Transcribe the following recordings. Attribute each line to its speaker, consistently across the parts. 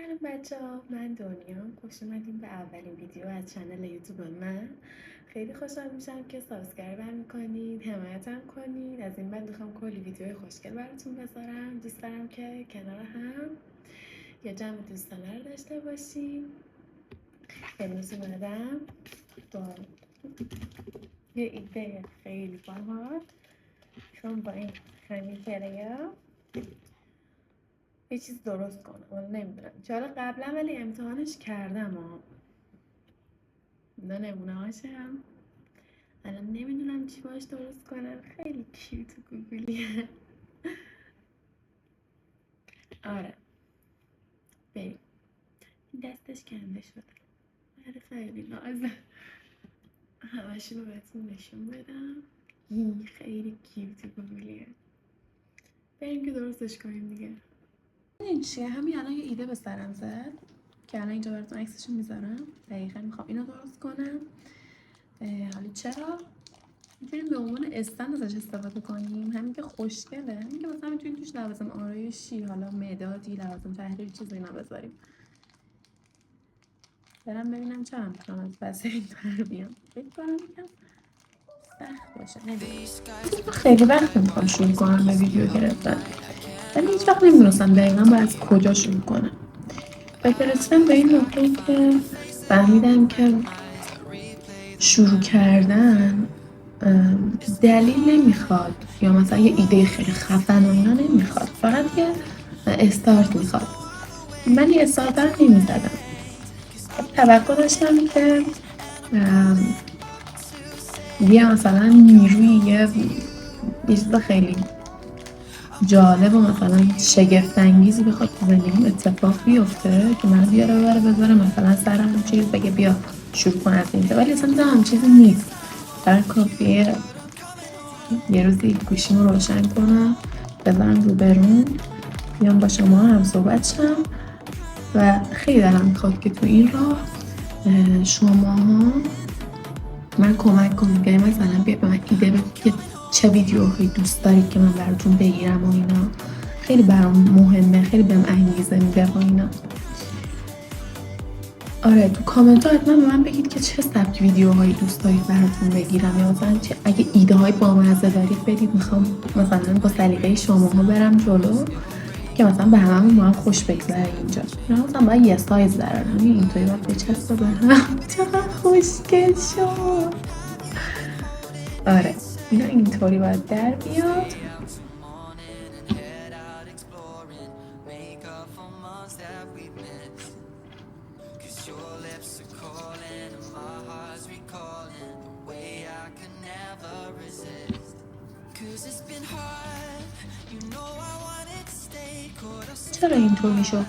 Speaker 1: سلام بچه ها، من دنیام. خوش اومدیم به اولین ویدیو از چنل یوتیوب من. خیلی خوشحال میشم که سابسکرایبم میکنید، حمایتم کنید. از این بعد میخوام کلی ویدیوهای خوشگل براتون بذارم. دوست دارم که کنار هم یا جمع دوستانه رو داشته باشیم. امروز اومدم با یه ایده خیلی باحال. میخوام با این خمیر تریا یه چیز درست کنم. ولی نمیدونم چرا قبلا ولی امتحانش کردم اینا نمونه هاشم. الان نمیدونم چی باش درست کنم. خیلی کیوت و گوگلیه. آره بریم. دستش کنده شده. آره خیلی نازه. همشون رو بهتون نشون بدم. این خیلی کیوت و گوگلیه. بریم که درستش کنیم دیگه. این چیه؟ همین الان یه ایده به سرم زد که الان اینجا براتون عکسشو میذارم. دقیقا میخوام اینو درست کنم. حالا چرا میتونیم به عنوان استند ازش استفاده کنیم. همین که خوشگله. همین که مثلا میتونیم توش لوازم آرایشی، حالا مدادی، لوازم تحریری، چیزی اینا بذاریم. برم ببینم چرا میتونم از بس این بر بیام. فکر کنم یکم سخت باشه. نمیدونم. خیلی وقت میخوام شروع کنم به ویدیو گرفتن، ولی هیچ وقت نمیدونستم دقیقا باید از کجا شروع کنم. و رسیدم به این نقطه که فهمیدم که شروع کردن دلیل نمیخواد یا مثلا یه ایده خیلی خفن و اینا نمیخواد، فقط یه استارت میخواد. من یه استارت نمیزدم. توقع داشتم که یه مثلا نیروی یه چیز خیلی جالب و مثلا شگفت انگیزی بخواد تو زندگیم اتفاق بیفته که من بیاره بذاره مثلا سرم چیز بگه بیا شروع کن از اینجا، ولی اصلا هم چیزی نیست. برای کافیه یه روزی گوشیمو روشن کنم، بذارم رو برون، بیام با شما هم صحبت شم و خیلی دلم میخواد که تو این راه شماها من کمک کنید که مثلا بیا به من ایده بدید که چه ویدیوهایی دوست دارید که من براتون بگیرم و اینا. خیلی برام مهمه، خیلی بهم انگیزه میده و اینا. آره تو کامنت ها حتما به من بگید که چه سبک ویدیوهایی دوست دارید براتون بگیرم، یا مثلا اگه ایده های بامزه دارید بدید. میخوام مثلا با سلیقه شماها برم جلو که مثلا به هممون با هم خوش بگذره اینجا. نه مثلا باید یه سایز دارم، اینطوری باید بچسبه به هم. چقدر خوشگل شد. آره اینا اینطوری باید در بیاد. چرا اینطوری شد؟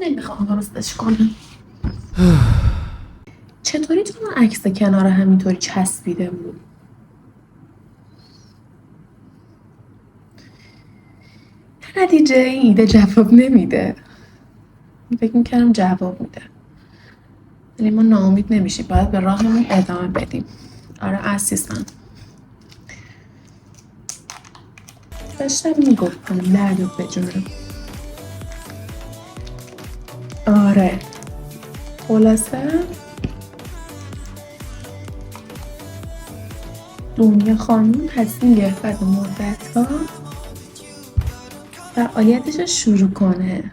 Speaker 1: نمیخوام درستش کنم. چطوری تو اون عکس کنار همینطوری چسبیده بود؟ نتیجه این ایده جواب نمیده. فکر میکردم جواب میده، ولی ما ناامید نمیشیم، باید به راهمون ادامه بدیم. آره عزیزم داشتم میگفتم دردت بجونم. آره خلاصه دنیا خانم تصمیم گرفت بعد مدت‌ها فعالیتش رو شروع کنه.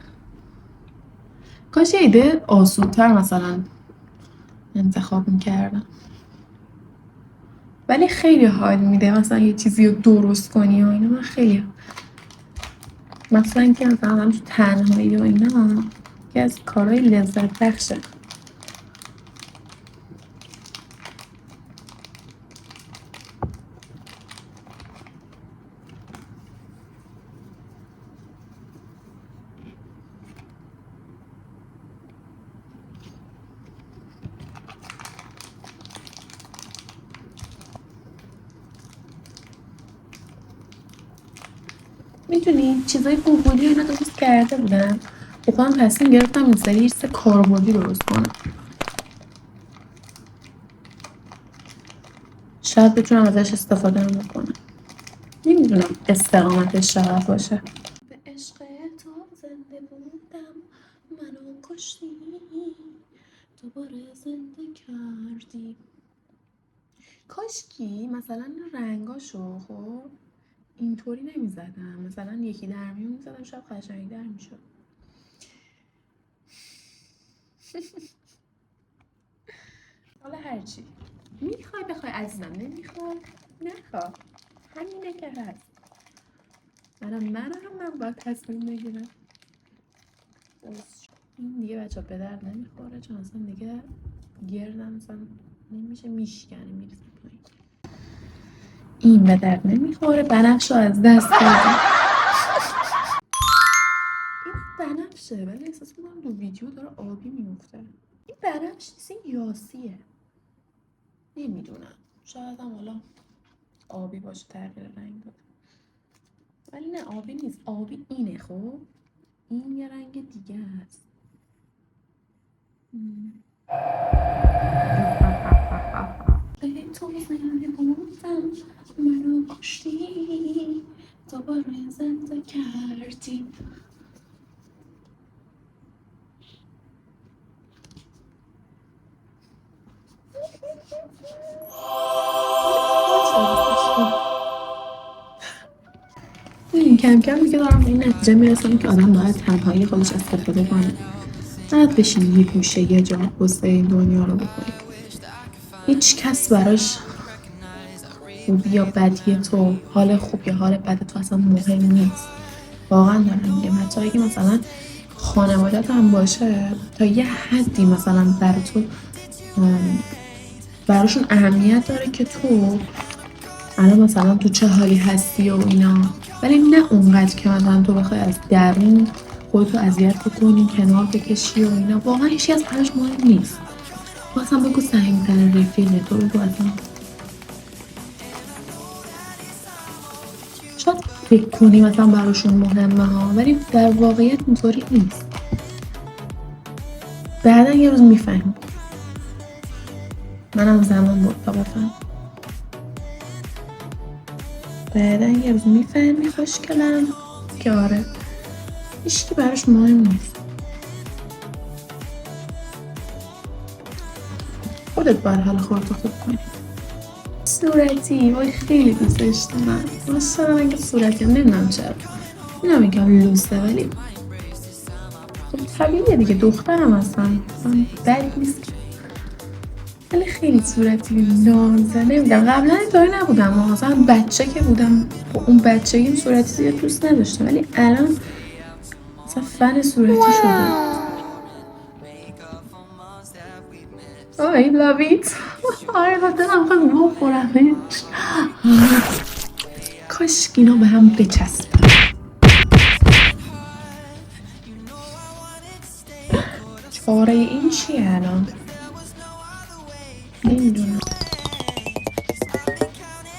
Speaker 1: کاش یه ایده آسون‌تر مثلا انتخاب میکردم، ولی خیلی حال میده مثلا یه چیزی رو درست کنی و اینا. من خیلی مثلا که مثلا تو تنهایی و اینا که از کارهای لذت بخشه. میدونی چیزای گوگلی اینا درست کرده بودم، بکنم تصمیم گرفتم این سری هیچ کاربردی درست کنم. شاید بتونم ازش استفاده هم بکنم. نمیدونم استقامتش چقدر باشه. به عشق تو زنده بودم، منو کشتی، دوباره زنده کردی. کاشکی مثلا رنگاشو خب اینطوری نمیزدم، مثلا یکی در میون میزدم شاید قشنگ‌تر میشد. حالا هرچی میخوای بخوای عزیزم، نمیخوای نخواه، همینه که هست. من باید تصمیم بگیرم. این دیگه بچه به درد نمیخوره چون اصلا دیگه گردم مثلا نمیشه، میشکنه میرسه پایین. این به درد نمیخوره، بنفش رو از دست دادم. این بنفشه ولی احساس میکنم دو ویدیو داره آبی میفته. این بنفش نیست، این یاسیه. نمیدونم شاید هم حالا آبی باشه تغییر رنگ داده، ولی نه آبی نیست. آبی اینه خب، این یه رنگ دیگه است. تو زنده بودم، منو کشتی، دوباره زنده کردی. این کم کم دیگه دارم به این نتیجه میرسم که آدم باید تنهایی خودش استفاده کنه، باید بشینی یه گوشه یه جا قصه این دنیا رو بکنی. هیچ کس براش خوبی یا بدی تو، حال خوب یا حال بد تو اصلا مهم نیست. واقعا دارم میگم حتی اگه مثلا خانوادت هم باشه تا یه حدی مثلا برای تو براشون اهمیت داره که تو الان مثلا تو چه حالی هستی و اینا، ولی نه اونقدر که مثلا تو بخوای از درون خودتو اذیت بکنی کنار بکشی و اینا. واقعا هیچی از براش مهم نیست. تو اصلا بگو سنگین رفیقه، تو بگو اصلا شاید فکر کنی مثلا براشون مهمه ها، ولی در واقعیت اینطوری نیست. بعدا یه روز میفهمی. منم زمان بود تا بفهم. بعدا یه روز میفهمی خوشگلم که آره هیچکی براش مهم نیست. خودت باید حال خودتو خوب کنی. صورتی وای خیلی دوستش دارم. ماشاءالله من که صورتی نمیدونم چرا. اینا میگم لوسه ولی خب طبیعیه دیگه، دخترم هستم بد نیست ولی خیلی صورتی نازه. نمیدونم قبلا اینطوری نبودم، مثلا بچه که بودم اون بچگیم صورتی زیاد دوست نداشتم، ولی الان مثلا فن صورتی شده. I love it. آره دلم خواهد بخورمش. کاش اینا به هم بچسبن. چاره این چیه الان؟ نمیدونم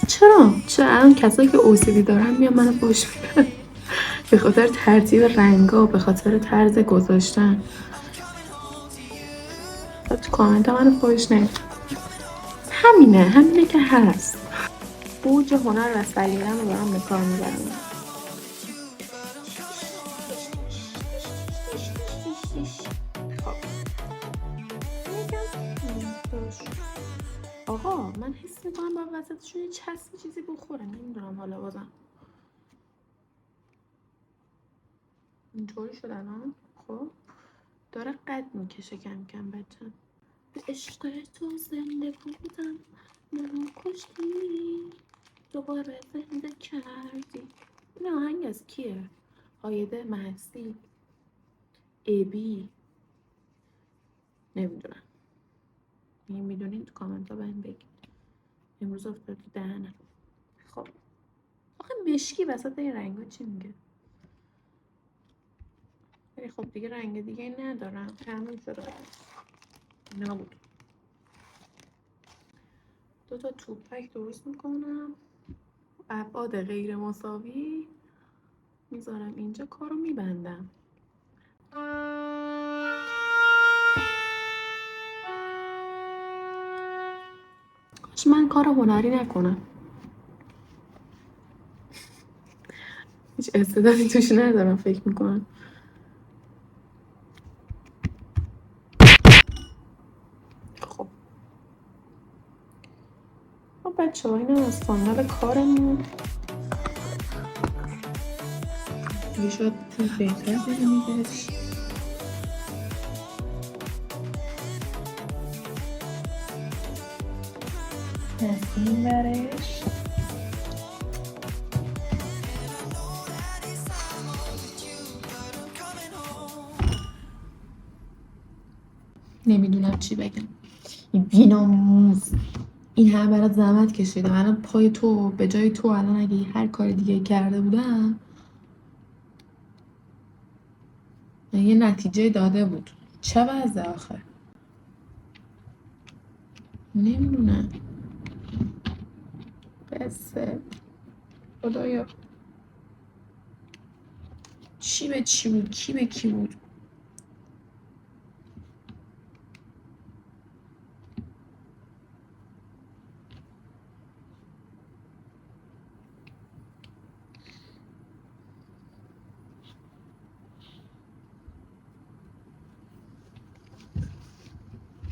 Speaker 1: چرا الان کسایی که OCD دارن میان منو فوش میدن به خاطر ترتیب رنگا، به خاطر طرز گذاشتن. تو کامنت منو فوش نمیدن. همینه که هست. اوج هنر و سلیقه‌مو رو دارم به کار میبرم. آقا من حس میکنم باید وسطشون یه چسب چیزی بخوره، نمیدونم حالا بازم اینطوری شدن ها. خب داره قد میکشه کم کم بچه. به عشق تو زنده بودم، منو کشتی، دوباره زنده کردی. این آهنگ از کیه؟ هایده مهستی، ابی، نمیدونم. میدونین تو کامنت ها بهم بگید. امروز افتاد تو دهنم. خب آخه مشکی وسط این رنگا چی میگه؟ ولی خب دیگه رنگ دیگه ندارم، تموم شده. نبود. 2 تا توپک درست میکنم، ابعاد غیر مساوی میذارم اینجا، کارو میبندم. من کار هنری نکنم، هیچ استعدادی توش ندارم فکر میکنم. خب بچه ها اینم از فاینال کارمون دیگه، شاید بهتر ببینیدش. از این برش نمیدونم چی بگم. این بیناموز این همه برات زحمت کشیدم، الان پای تو به جای تو الان اگه هر کار دیگه کرده بودم یه نتیجه داده بود. چه وضع آخر نمیدونم. بسه خدایا چی به چی بود، کی به کی بود.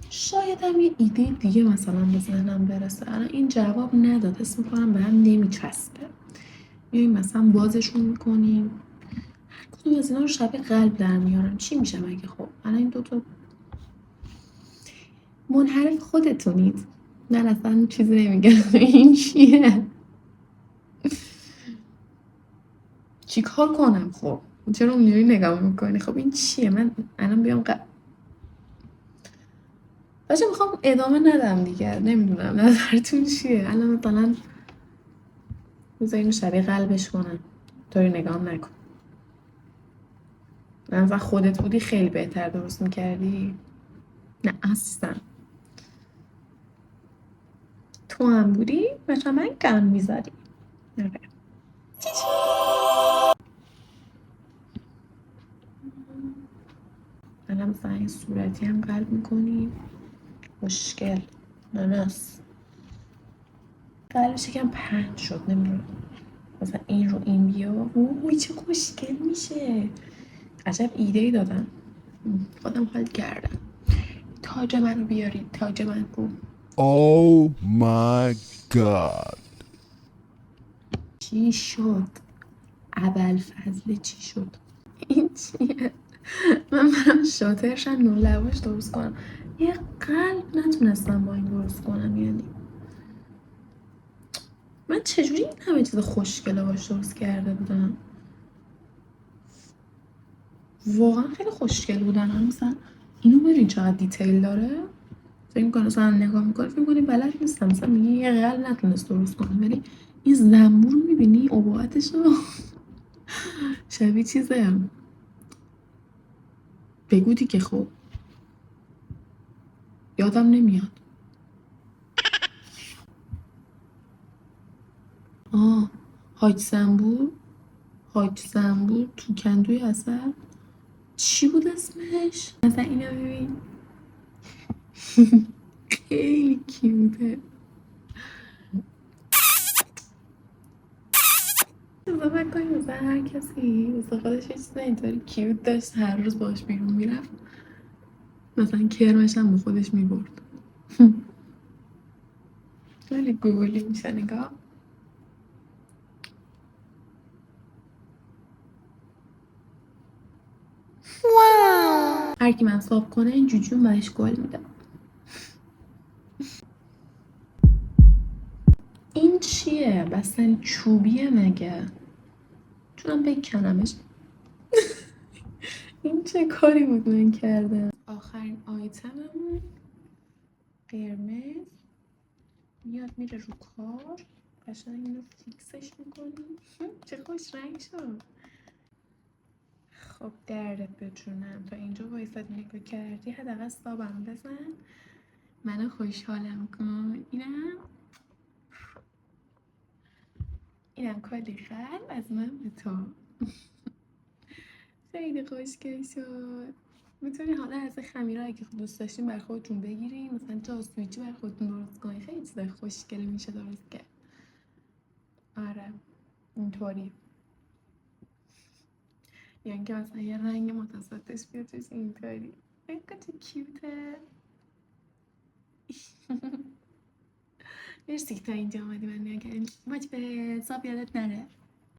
Speaker 1: شاید هم یه ایده دیگه مثلا به ذهنم برسه. الان این جواب نداد، اسم میکنم به هم نمیچسبه. میایم مثلا بازشون میکنیم، هر کدوم از اینا رو شبیه قلب در میارم. چی میشه مگه؟ خب الان این دوتا منحرف خودتونید، من اصلا چیزی نمیگم. این چیه؟ چی کار کنم؟ خب چرا اونجوری نگاه میکنی؟ خب این چیه؟ من الان بیام باشه میخوام ادامه ندم دیگه. نمیدونم نظرتون چیه؟ الان مثلا بذاریم شبیه قلبش کنم، طوری نگاه نکن. مثلا خودت بودی خیلی بهتر درست میکردی. نه اصلا تو هم بودی مثلا من گم میزدی. الان مثلا این صورتی هم قلب میکنی. مشکل ناناس قلبش یکم پهن شد، نمیدونم مثلا این رو این بیا. اوه چه خوشگل میشه. عجب ایده ای دادم، خودم حال کردم. تاج منو بیارید، تاج من رو.
Speaker 2: Oh my god.
Speaker 1: چی شد؟ ابوالفضل چی شد؟ این چیه؟ من برم شاترشم نون درست کنم، یه قلب نتونستم با این درست کنم. یعنی من چجوری این همه چیز خوشگله باش درست کرده بودم؟ واقعا خیلی خوشگل بودن. مثلا اینو ببین چقدر دیتیل داره. فکر می‌کنی مثلا نگاه می‌کنی فکر می‌کنی بلد نیستم، مثلا میگه یه قلب نتونست درست کنم، ولی این زنبور رو می‌بینی ابهاتش رو. شبیه چیزه، بگو دیگه. خب یادم نمیاد. حاج زنبور، حاج زنبور تو کندوی اصل چی بود اسمش؟ مثلا اینو ببین. خیلی کیوته. فکر کنیم مثلا هر کسی مثلا خودش یه چیز اینطوری کیوت داشت هر روز باش بیرون میرفت، مثلا کرمش هم با خودش میبرد. خیلی گوگلی میشه نگاه. هر کی من صاف کنه این جوجون بهش گل میده. این چیه؟ بستنی چوبیه مگه؟ چونم بکنمش. این چه کاری بود من کردم؟ آخرین آیتممون قرمز میاد میره رو کار. قشنگ اینو فیکسش میکنیم. چه خوش رنگ شد. خب دردت بجونم تا اینجا وایساد نگاه کردی، حداقل صابم بزن منو خوشحالم کن. اینم کلی قلب از من به تو. خیلی خوشگل شد. میتونی حالا از این خمیرهایی که دوست داشتین برای خودتون بگیرین، مثلا جاسویچی برای خودتون درست کنین، خیلی چیزای خوشگلی میشه درست کرد. آره اینطوری، یعنی که مثلا یه رنگ متوسطش بیاد توش اینطوری. بگو چه کیوته. مرسی که تا اینجا آمدی من نگه کردیم. ماچ به حساب یادت نره.